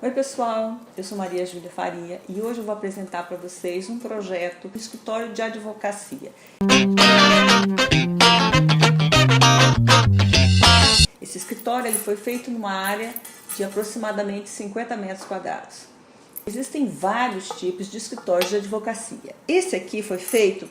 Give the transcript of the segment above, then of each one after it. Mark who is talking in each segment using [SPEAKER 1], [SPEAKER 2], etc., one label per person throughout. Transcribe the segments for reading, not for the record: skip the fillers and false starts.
[SPEAKER 1] Oi pessoal, eu sou Maria Júlia Faria e hoje eu vou apresentar para vocês um projeto do escritório de advocacia. Esse escritório ele foi feito numa área de aproximadamente 50 metros quadrados. Existem vários tipos de escritórios de advocacia. Esse aqui foi feito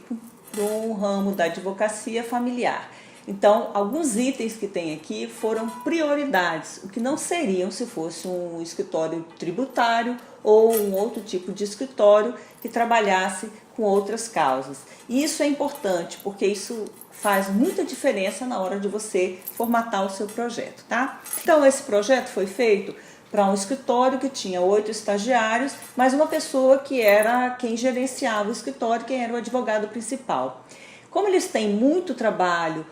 [SPEAKER 1] para um ramo da advocacia familiar. Então, alguns itens que tem aqui foram prioridades, o que não seriam se fosse um escritório tributário ou um outro tipo de escritório que trabalhasse com outras causas. E isso é importante, porque isso faz muita diferença na hora de você formatar o seu projeto, tá? Então, esse projeto foi feito para um escritório que tinha 8 estagiários, mas uma pessoa que era quem gerenciava o escritório, quem era o advogado principal. Como eles têm muito trabalho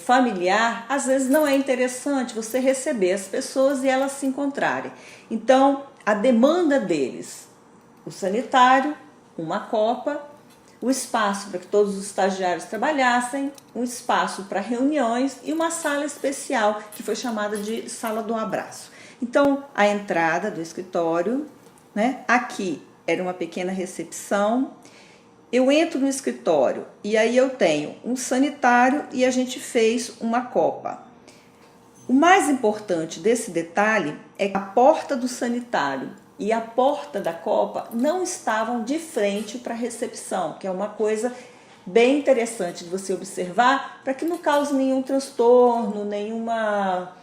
[SPEAKER 1] familiar, às vezes não é interessante você receber as pessoas e elas se encontrarem. Então, a demanda deles, o sanitário, uma copa, o espaço para que todos os estagiários trabalhassem, um espaço para reuniões e uma sala especial que foi chamada de sala do abraço. Então, a entrada do escritório, né? Aqui era uma pequena recepção. Eu entro no escritório e aí eu tenho um sanitário e a gente fez uma copa. O mais importante desse detalhe é que a porta do sanitário e a porta da copa não estavam de frente para a recepção, que é uma coisa bem interessante de você observar para que não cause nenhum transtorno, nenhuma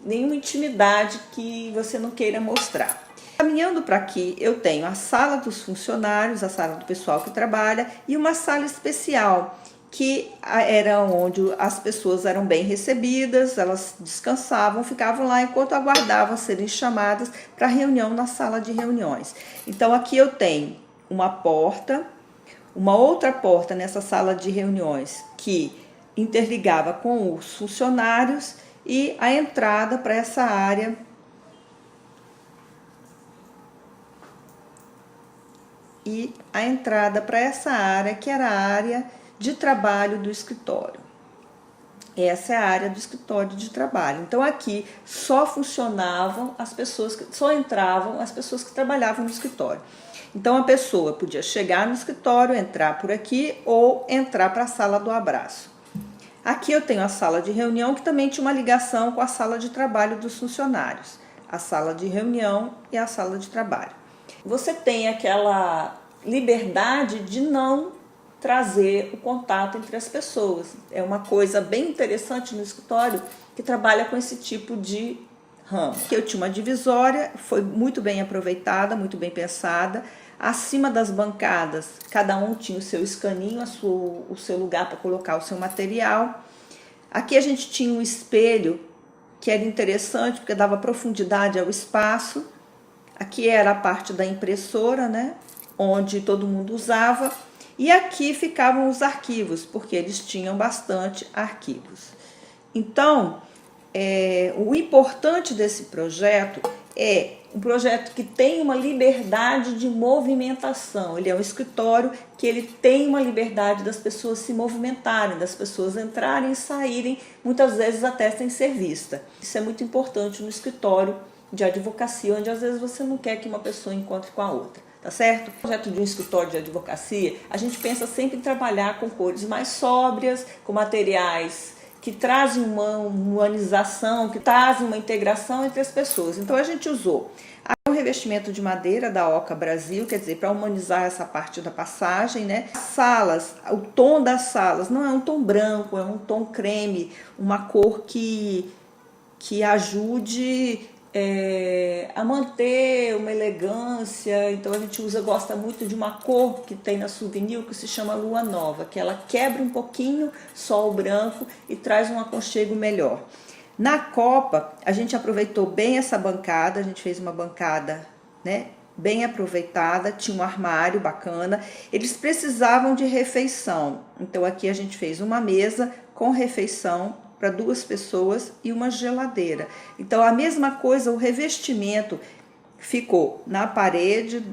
[SPEAKER 1] intimidade que você não queira mostrar. Caminhando para aqui, eu tenho a sala dos funcionários, a sala do pessoal que trabalha e uma sala especial, que era onde as pessoas eram bem recebidas, elas descansavam, ficavam lá enquanto aguardavam serem chamadas para reunião na sala de reuniões. Então aqui eu tenho uma porta, uma outra porta nessa sala de reuniões que interligava com os funcionários e a entrada para essa área que era a área de trabalho do escritório. Essa é a área do escritório de trabalho. Então aqui só funcionavam as pessoas, só entravam as pessoas que trabalhavam no escritório. Então a pessoa podia chegar no escritório, entrar por aqui ou entrar para a sala do abraço. Aqui eu tenho a sala de reunião que também tinha uma ligação com a sala de trabalho dos funcionários. A sala de reunião e a sala de trabalho. Você tem aquela liberdade de não trazer o contato entre as pessoas. É uma coisa bem interessante no escritório que trabalha com esse tipo de ramo. Eu tinha uma divisória, foi muito bem aproveitada, muito bem pensada. Acima das bancadas, cada um tinha o seu escaninho, o seu lugar para colocar o seu material. Aqui a gente tinha um espelho que era interessante porque dava profundidade ao espaço. Aqui era a parte da impressora, né, onde todo mundo usava. E aqui ficavam os arquivos, porque eles tinham bastante arquivos. Então, o importante desse projeto é um projeto que tem uma liberdade de movimentação. Ele é um escritório que ele tem uma liberdade das pessoas se movimentarem, das pessoas entrarem e saírem, muitas vezes até sem ser vista. Isso é muito importante no escritório de advocacia, onde às vezes você não quer que uma pessoa encontre com a outra, tá certo? No projeto de um escritório de advocacia, a gente pensa sempre em trabalhar com cores mais sóbrias, com materiais que trazem uma humanização, que trazem uma integração entre as pessoas. Então a gente usou um revestimento de madeira da Oca Brasil, quer dizer, para humanizar essa parte da passagem, né? Salas, o tom das salas não é um tom branco, é um tom creme, uma cor que ajude a manter uma elegância. Então a gente gosta muito de uma cor que tem na Souvenir que se chama Lua Nova, que ela quebra um pouquinho só o branco e traz um aconchego melhor. Na copa a gente aproveitou bem essa bancada, a gente fez uma bancada, né, bem aproveitada, tinha um armário bacana. Eles precisavam de refeição, então aqui a gente fez uma mesa com refeição para 2 pessoas e uma geladeira. Então a mesma coisa, o revestimento ficou na parede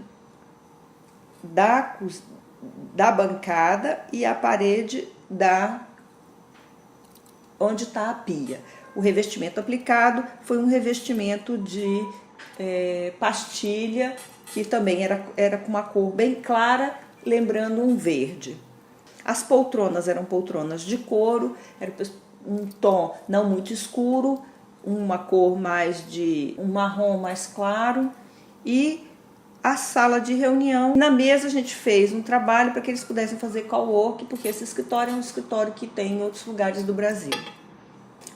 [SPEAKER 1] da bancada e a parede onde está a pia. O revestimento aplicado foi um revestimento de pastilha, que também era com uma cor bem clara, lembrando um verde. As poltronas eram poltronas de couro, era um tom não muito escuro, uma cor mais de um marrom mais claro, e a sala de reunião. Na mesa a gente fez um trabalho para que eles pudessem fazer cowork, porque esse escritório é um escritório que tem em outros lugares do Brasil.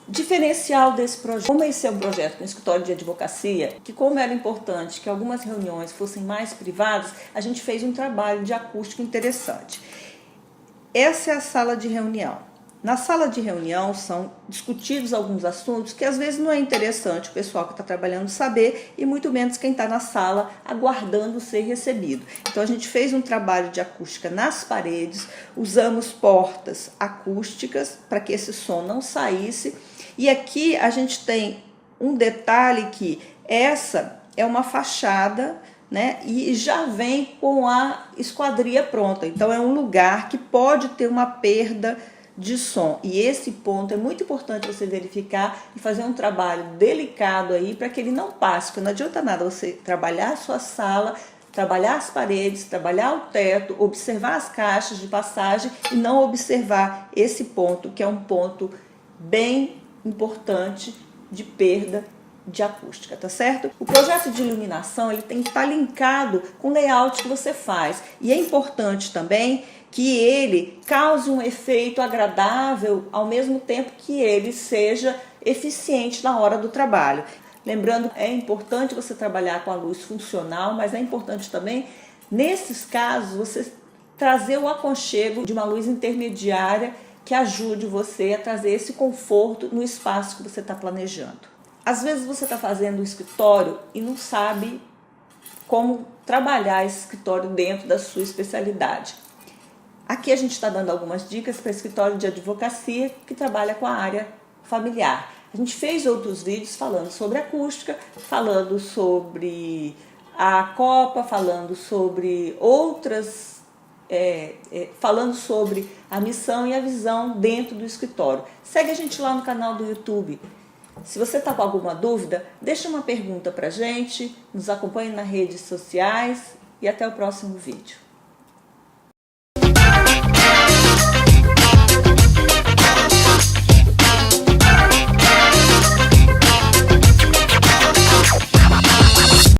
[SPEAKER 1] Diferencial desse projeto, como esse é um projeto no escritório de advocacia, que como era importante que algumas reuniões fossem mais privadas, a gente fez um trabalho de acústica interessante. Essa é a sala de reunião. Na sala de reunião são discutidos alguns assuntos que às vezes não é interessante o pessoal que está trabalhando saber e muito menos quem está na sala aguardando ser recebido. Então a gente fez um trabalho de acústica nas paredes, usamos portas acústicas para que esse som não saísse. E aqui a gente tem um detalhe que essa é uma fachada, né, e já vem com a esquadria pronta. Então é um lugar que pode ter uma perda de som. E esse ponto é muito importante você verificar e fazer um trabalho delicado aí para que ele não passe. Porque não adianta nada você trabalhar a sua sala, trabalhar as paredes, trabalhar o teto, observar as caixas de passagem e não observar esse ponto, que é um ponto bem importante de perda de acústica, tá certo? O projeto de iluminação ele tem que estar linkado com o layout que você faz. E é importante também que ele cause um efeito agradável ao mesmo tempo que ele seja eficiente na hora do trabalho. Lembrando, é importante você trabalhar com a luz funcional, mas é importante também, nesses casos, você trazer o aconchego de uma luz intermediária que ajude você a trazer esse conforto no espaço que você está planejando. Às vezes você está fazendo um escritório e não sabe como trabalhar esse escritório dentro da sua especialidade. Aqui a gente está dando algumas dicas para escritório de advocacia que trabalha com a área familiar. A gente fez outros vídeos falando sobre acústica, falando sobre a copa, falando sobre outras, falando sobre a missão e a visão dentro do escritório. Segue a gente lá no canal do YouTube. Se você está com alguma dúvida, deixa uma pergunta para a gente, nos acompanhe nas redes sociais e até o próximo vídeo.